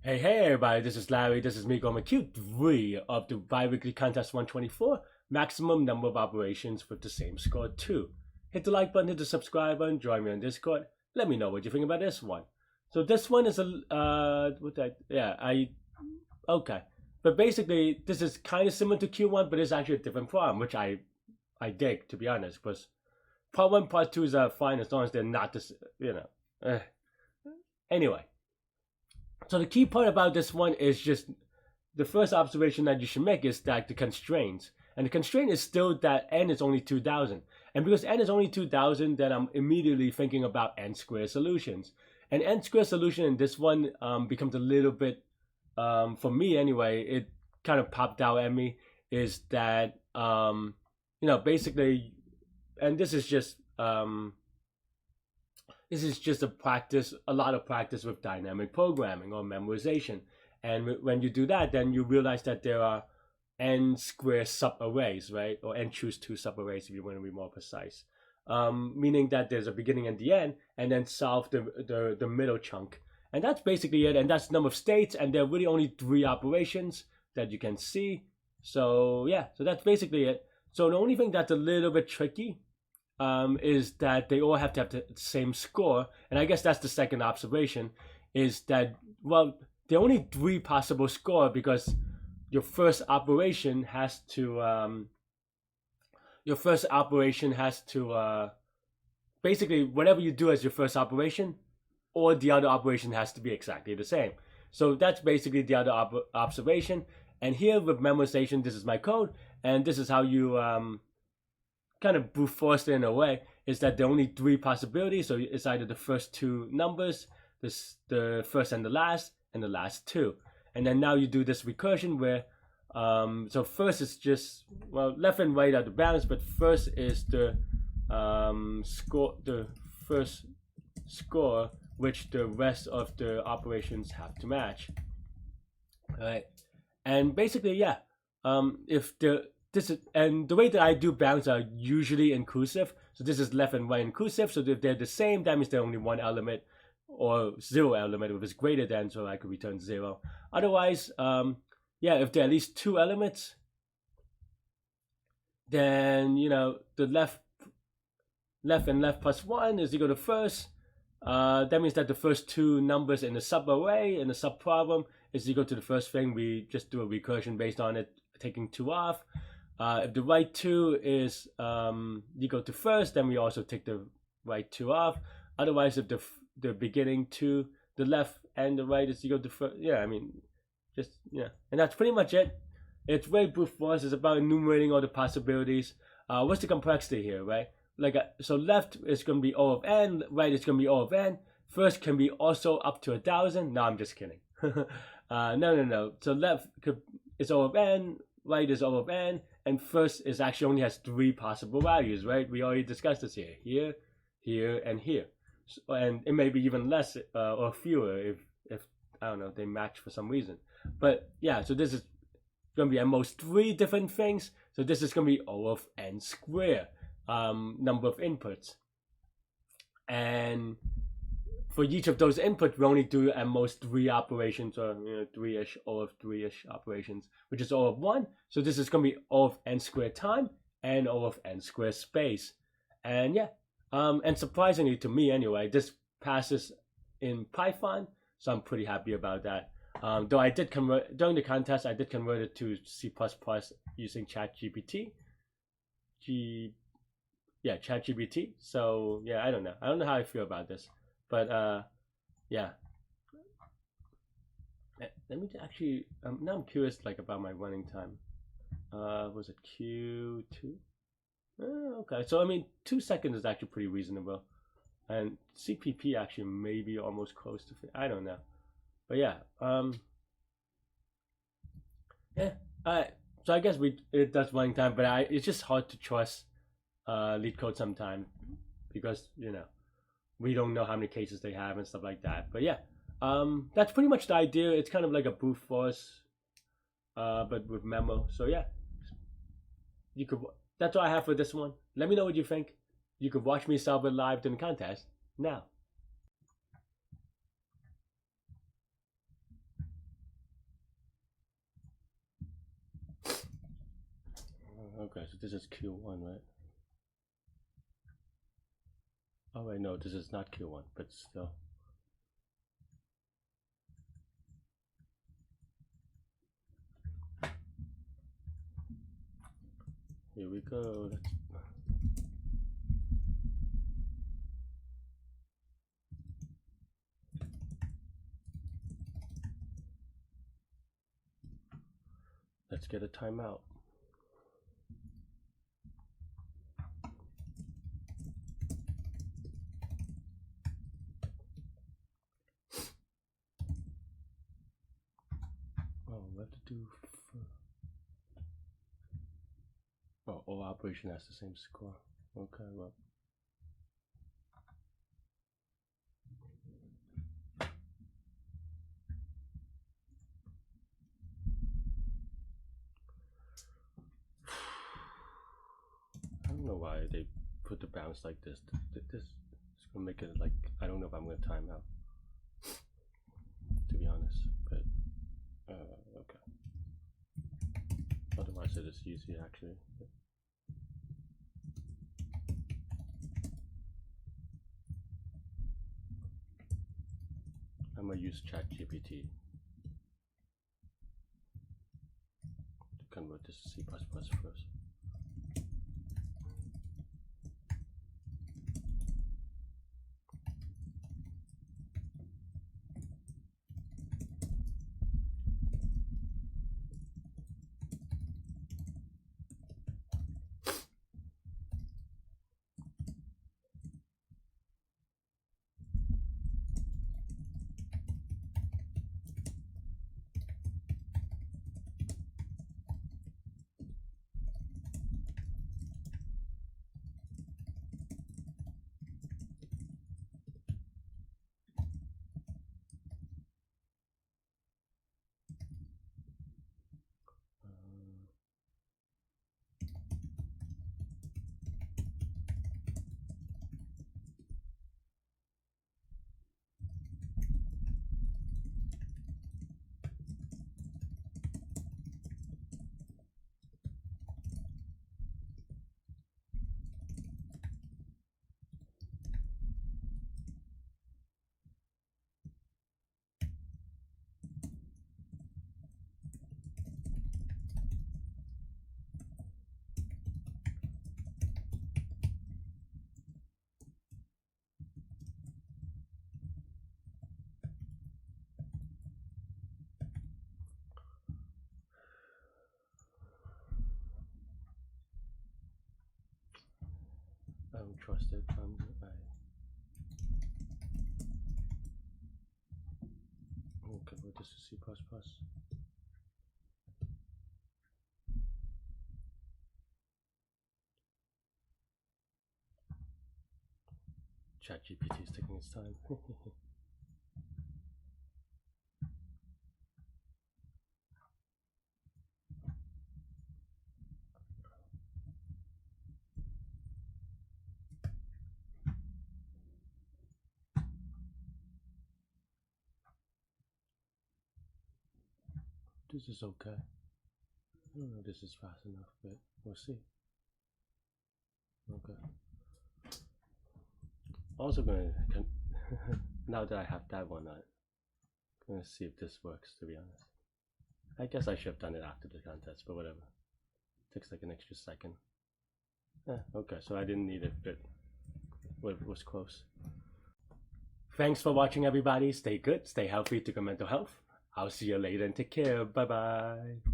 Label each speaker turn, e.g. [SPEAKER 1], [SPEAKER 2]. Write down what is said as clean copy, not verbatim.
[SPEAKER 1] Hey everybody, this is Larry, this is me going with Q3 of the bi-weekly contest 124, maximum number of operations with the same score 2. Hit the like button, hit the subscribe button, join me on Discord, let me know what you think about this one. So this one is okay. But basically, this is kind of similar to Q1, but it's actually a different problem, which I dig, to be honest, because part 1, part 2 is fine as long as they're not Anyway. So the key part about this one is just the first observation that you should make is that the constraints. And the constraint is still that n is only 2000. And because n is only 2000, then I'm immediately thinking about n squared solutions. And n squared solution in this one becomes a little bit, for me anyway, it kind of popped out at me, is that, basically, and this is just a lot of practice with dynamic programming or memorization. And when you do that, then you realize that there are n square subarrays, right? Or n choose 2 subarrays if you want to be more precise. Meaning that there's a beginning and the end, and then solve the middle chunk. And that's basically it. And that's the number of states, and there are really only 3 operations that you can see. So yeah, so that's basically it. So the only thing that's a little bit tricky is that they all have to have the same score. And I guess that's the second observation, is that, well, there are only 3 possible score because your first operation has to basically whatever you do as your first operation, or the other operation has to be exactly the same. So that's basically the other observation. And here with memorization, this is my code, and this is how you kind of brute force it in a way, is that there are only 3 possibilities. So it's either the first 2 numbers, the first and the last 2. And then now you do this recursion where, so first is just, well, left and right are the bounds, but first is the first score, which the rest of the operations have to match. All right. And basically, yeah, and the way that I do bounds are usually inclusive. So this is left and right inclusive. So if they're the same, that means there's only 1 element or 0 element if it's greater than, so I could return 0. Otherwise, if there are at least 2 elements, then, the left and left plus 1 is equal to first. That means that the first 2 numbers in the subarray, in the subproblem, is equal to the first thing. We just do a recursion based on it, taking 2 off. If the right 2 is equal to first, then we also take the right 2 off. Otherwise, if the beginning 2, the left and the right is equal to first, and that's pretty much it. It's very brute force. It's about enumerating all the possibilities. What's the complexity here, right? So left is going to be O of n, right is going to be O of n. First can be also up to 1000. No, I'm just kidding. No. So left is O of n, right is O of n, and first is actually only has 3 possible values, right? We already discussed this here, here, and here. So, and it may be even less or fewer if I don't know, they match for some reason. But yeah, so this is going to be at most 3 different things. So this is going to be O of n squared, number of inputs. And for each of those inputs, we only do at most 3 operations, or 3-ish, O of 3-ish operations, which is O of 1. So this is going to be O of n squared time and O of n squared space. And yeah, and surprisingly to me anyway, this passes in Python, so I'm pretty happy about that. Though I did convert, during the contest, I did convert it to C++ using ChatGPT. ChatGPT. So yeah, I don't know how I feel about this. But yeah. Let me actually. Now I'm curious, about my running time. Was it Q2? Okay, so I mean, 2 seconds is actually pretty reasonable, and CPP actually maybe almost close to. I don't know, but yeah. So I guess it does running time, but it's just hard to trust Leetcode sometimes because we don't know how many cases they have and stuff like that. But yeah, that's pretty much the idea. It's kind of like a brute force, but with memo. So yeah, that's all I have for this one. Let me know what you think. You could watch me solve it live during the contest now. Okay, so this is Q1, right? Oh wait, no, this is not Q1, but still. Here we go. Let's get a timeout. Oh, we have to do. Oh, all operation has the same score. Okay, well. I don't know why they put the bounce like this. This is gonna make it like, I don't know if I'm gonna time out, to be honest, but okay. Otherwise it is easy actually. I'm gonna use ChatGPT to convert this to C++ first. I don't trust it. I'll convert this to C++. ChatGPT is taking its time. This is okay. I don't know if this is fast enough, but we'll see. Okay. Also gonna now that I have that one, I'm gonna see if this works, to be honest. I guess I should have done it after the contest, but whatever. It takes like an extra second. Okay, so I didn't need it, but it was close. Thanks for watching, everybody. Stay good, stay healthy, to your mental health. I'll see you later and take care. Bye bye.